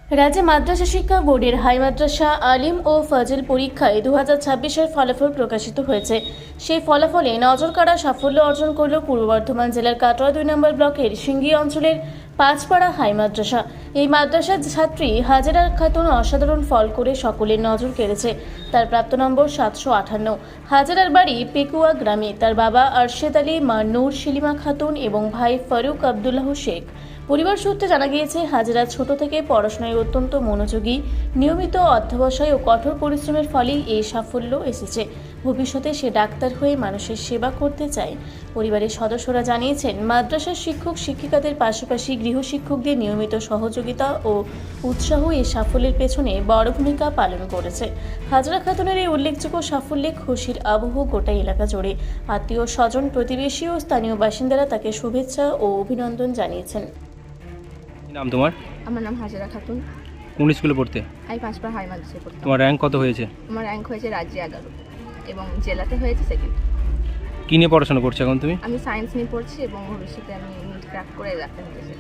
রাজ্যে মাদ্রাসা শিক্ষা বোর্ডের হাই মাদ্রাসা আলিম ও ফাজিল পরীক্ষায় 2026-এর ফলাফল প্রকাশিত হয়েছে। সেই ফলাফলে নজর কাড়া সাফল্য অর্জন করল পূর্ব বর্ধমান জেলার কাটোয়া 2 নম্বর ব্লকের সিঙ্গি অঞ্চলের পাঁচপাড়া হাই মাদ্রাসা। এই মাদ্রাসার ছাত্রী হাজেরা খাতুন অসাধারণ ফল করে সকলের নজর কেড়েছে। তার প্রাপ্ত নম্বর 758। হাজেরার বাড়ি পেকুয়া গ্রামে। তার বাবা আরশেদ আলী, মা নূর শিলিমা খাতুন এবং ভাই ফারুক আবদুল্লাহ শেখ। পরিবার সূত্রে জানা গিয়েছে, হাজেরা ছোট থেকে পড়াশোনায় অত্যন্ত মনোযোগী, নিয়মিত অধ্যবসায় ও কঠোর পরিশ্রমের ফলেই এই সাফল্য এসেছে। ভবিষ্যতে সে ডাক্তার হয়ে মানুষের সেবা করতে চায়। পরিবারের সদস্যরা জানিয়েছেন, মাদ্রাসার শিক্ষক শিক্ষিকাদের পাশাপাশি গৃহশিক্ষকদের নিয়মিত সহযোগিতা ও উৎসাহ এই সাফল্যের পেছনে বড় ভূমিকা পালন করেছে। হাজেরা খাতুনের এই উল্লেখযোগ্য সাফল্যে খুশির আবহ গোটা এলাকা জুড়ে। আত্মীয় স্বজন, প্রতিবেশী ও স্থানীয় বাসিন্দারা তাকে শুভেচ্ছা ও অভিনন্দন জানিয়েছেন। নাম তোমার? আমার নাম হাজেরা খাতুন। কোন স্কুলে পড়তে? আমি পাঁচপাড়া হাই মাদ্রাসায় পড়তাম। তোমার র্যাঙ্ক কত হয়েছে? আমার র্যাঙ্ক হয়েছে রাজ্যে 11 এবং জেলাতে হয়েছে সেকেন্ড। কী নিয়ে পড়াশোনা করছো এখন তুমি? আমি সায়েন্স নিয়ে পড়ছি এবং ভবিষ্যতে আমি নিট ক্র্যাক করে ডাক্তার হতে চাই।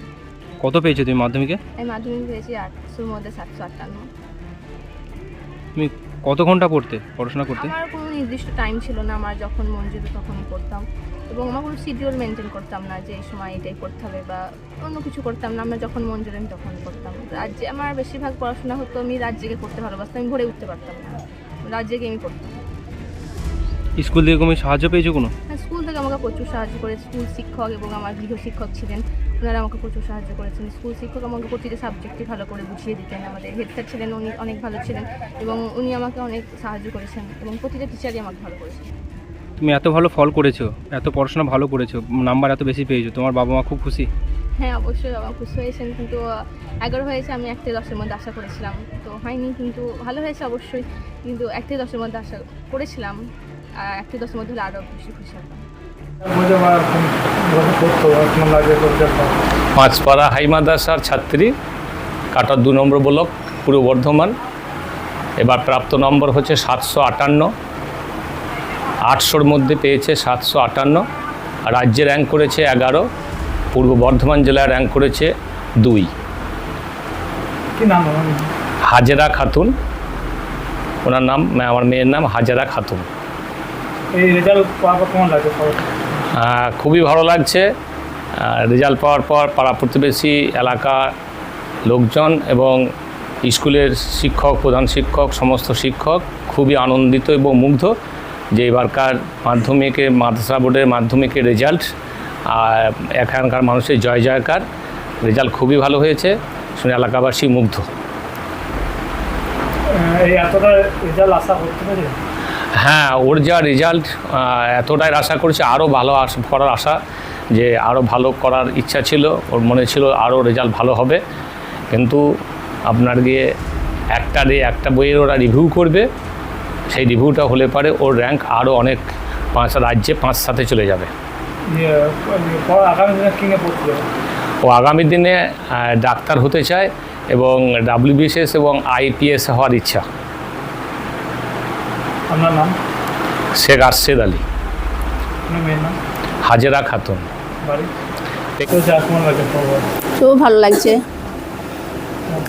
কত পেয়েছো তুমি মাধ্যমিকে? আমি মাধ্যমিক পেয়েছি 800-র মধ্যে 758। তুমি কত ঘন্টা পড়াশোনা করতে? আমার কোনো নির্দিষ্ট টাইম ছিল না, আমার যখন মন যেত তখনই পড়তাম এবং আমার কোনো শিডিউল মেনটেন করতাম না যে এই সময় এটাই করতে হবে বা অন্য কিছু করতাম না। আমার যখন মন যেত আমি তখন করতাম। রাজ্যে আমার বেশিরভাগ পড়াশোনা হতো, আমি রাজ্যকে পড়তে ভালোবাসতাম, আমি ভরে উঠতে পারতাম না, রাজ্যকে আমি পড়তাম। স্কুল থেকে কোনো সাহায্য পেয়েছো কোনো? হ্যাঁ, স্কুল থেকে আমাকে প্রচুর সাহায্য করে স্কুল শিক্ষক এবং আমার গৃহশিক্ষক ছিলেন, ওনারা আমাকে প্রচুর সাহায্য করেছেন। স্কুল শিক্ষক আমাকে প্রতিটা সাবজেক্টই ভালো করে বুঝিয়ে দিতেন। আমাদের হেড স্যার ছিলেন, উনি অনেক ভালো ছিলেন এবং উনি আমাকে অনেক সাহায্য করেছেন এবং প্রতিটা টিচারই আমাকে ভালো করেছেন। তুমি এত ভালো ফল করেছো, এত পড়াশোনা ভালো করেছো, নাম্বার এত বেশি পেয়েছো, তোমার বাবা মা খুব খুশি? হ্যাঁ, অবশ্যই বাবা খুশি হয়েছেন, কিন্তু 11 হয়েছে। আমি 1 থেকে 10-এর মধ্যে আশা করেছিলাম, তো হয়নি, কিন্তু ভালো হয়েছে অবশ্যই। কিন্তু 1 থেকে 10-এর মধ্যে আশা করেছিলাম, আর 1 থেকে 10-এর মধ্যে হলে আরও বেশি খুশি হতাম। পাঁচপাড়া হাই মাদ্রাসার ছাত্রী, কাটোয়া 2 নম্বর ব্লক, পূর্ব বর্ধমান। এবার প্রাপ্ত নম্বর হচ্ছে 758। 800-র মধ্যে পেয়েছে 758। রাজ্যে র্যাঙ্ক করেছে 11, পূর্ব বর্ধমান জেলায় র্যাঙ্ক করেছে 2। হাজেরা খাতুন ওনার নাম, আমার মেয়ের নাম হাজেরা খাতুন। এই রেজাল্ট পাওয়ার পর কেমন লাগছে? খুবই ভালো লাগছে। রেজাল্ট পাওয়ার পর পাড়া প্রতিবেশী, এলাকার লোকজন এবং স্কুলের শিক্ষক, প্রধান শিক্ষক, সমস্ত শিক্ষক খুবই আনন্দিত এবং মুগ্ধ যে এবারকার মাধ্যমিকের, মাদ্রাসা বোর্ডের মাধ্যমিকের রেজাল্ট। আর এখানকার মানুষের জয় জয়কার, রেজাল্ট খুবই ভালো হয়েছে শুনে এলাকাবাসী মুগ্ধ। এই এতটা রেজাল্ট আশা করতে পারি? হ্যাঁ, ওর যা রেজাল্ট এতটাই আশা করছে, আরও ভালো করার আশা, যে আরও ভালো করার ইচ্ছা ছিল, ওর মনে ছিল আরও রেজাল্ট ভালো হবে। কিন্তু আপনার গিয়ে একটা বইয়ের ওরা রিভিউ করবে, সেই রিভিউটা হলে পারে ওর র্যাঙ্ক আরও অনেক রাজ্যে 5-7-এ চলে যাবে। আগামী দিনে কী নিয়ে পড়তে হবে? ও আগামী দিনে ডাক্তার হতে চায় এবং WBCS এবং IPS হওয়ার ইচ্ছা। আপনার নাম? শেখ আরশেদ আলী। মেয়ের নাম? হাজেরা খাতুন। বাড়ি? কেমন লাগছে? খুব ভালো লাগছে।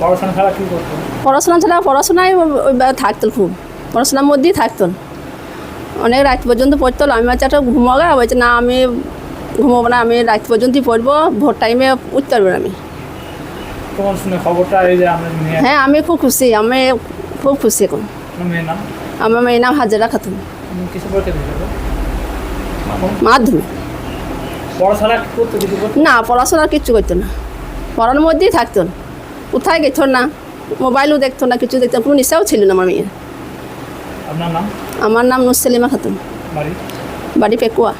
পড়াশোনা ছাড়া কী করতো? পড়াশোনা ছাড়া পড়াশোনায় থাকতো, খুব পড়াশোনার মধ্যেই থাকতো, অনেক রাত পর্যন্ত পড়তো। আমি বাচ্চাটা ঘুমাগা বলছে, না আমি ঘুমাবো না, আমি রাত পর্যন্তই পড়বো, ভোর টাইমে উঠতে পারবো না আমি। তোমার শুনে খবরটা এই যে আমরা নিয়ে? হ্যাঁ, আমি খুব খুশি, আমি খুব খুশি এখন। মেয়ের নাম? আমার মেয়ের নাম হাজেরা খাতুন। কিছু পড়তে দিতে? মাধ্যমিক। পড়াশোনা করতে কিছু? না, পড়াশোনা কিচ্ছু করতো না, পড়ানোর মধ্যেই থাকতো, কোথায় গেতো না, মোবাইলও দেখতো না, কিছু দেখতো, কোনো নেশাও ছিল না আমার মেয়ের। আপনার নাম? আমার নাম নূর শিলিমা খাতুন। বাড়ি? বাড়ি পেকুয়া।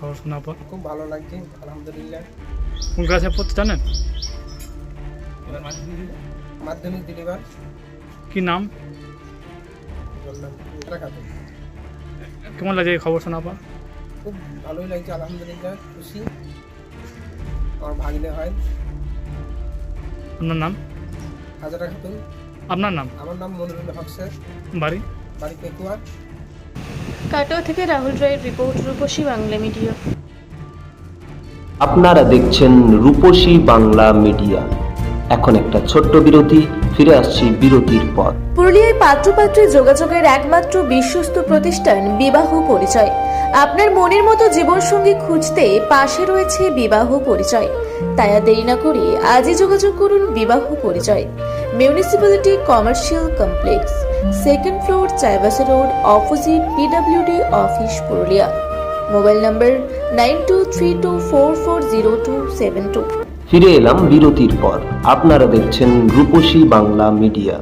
খবর শোনার পর খুব ভালো লাগছে, আলহামদুলিল্লাহ। কোন ক্লাসে পড়তে জানেন? মাধ্যমিক দিলিবার। কি নাম? কেমন লাগছে খবর শোনার পর? খুব ভালোই লাগছে, আলহামদুলিল্লাহ, খুশি। আমার ভাগিনে হয়। আপনার নাম? হাজেরা খাতুন। আপনার নাম? আমার নাম মনিরুল হক স্যার। বাড়ি? বাড়ি পেকুয়া। কাটোয়া থেকে রাহুল রায়ের রিপোর্ট, রূপসী বাংলা মিডিয়া। আপনারা দেখছেন রূপসী বাংলা মিডিয়া। এখন একটা ছোট্ট বিরতি, ফিরে আসছি বিরতির পর। পুরুলিয়ায় পাত্রপাত্রী যোগাযোগের একমাত্র বিশ্বস্ত প্রতিষ্ঠান বিবাহ পরিচয়। আপনার মনের মতো জীবনসঙ্গী খুঁজতে পাশে রয়েছে বিবাহ পরিচয়। তাই আর দেরি না করে আজই যোগাযোগ করুন বিবাহ পরিচয়। Municipality commercial complex, 2nd floor, Chaibasa road, opposite PWD office, Purulia. Mobile নম্বর 9232440272। ফিরে এলাম বিরতির পর। আপনারা দেখছেন রূপসী বাংলা মিডিয়া।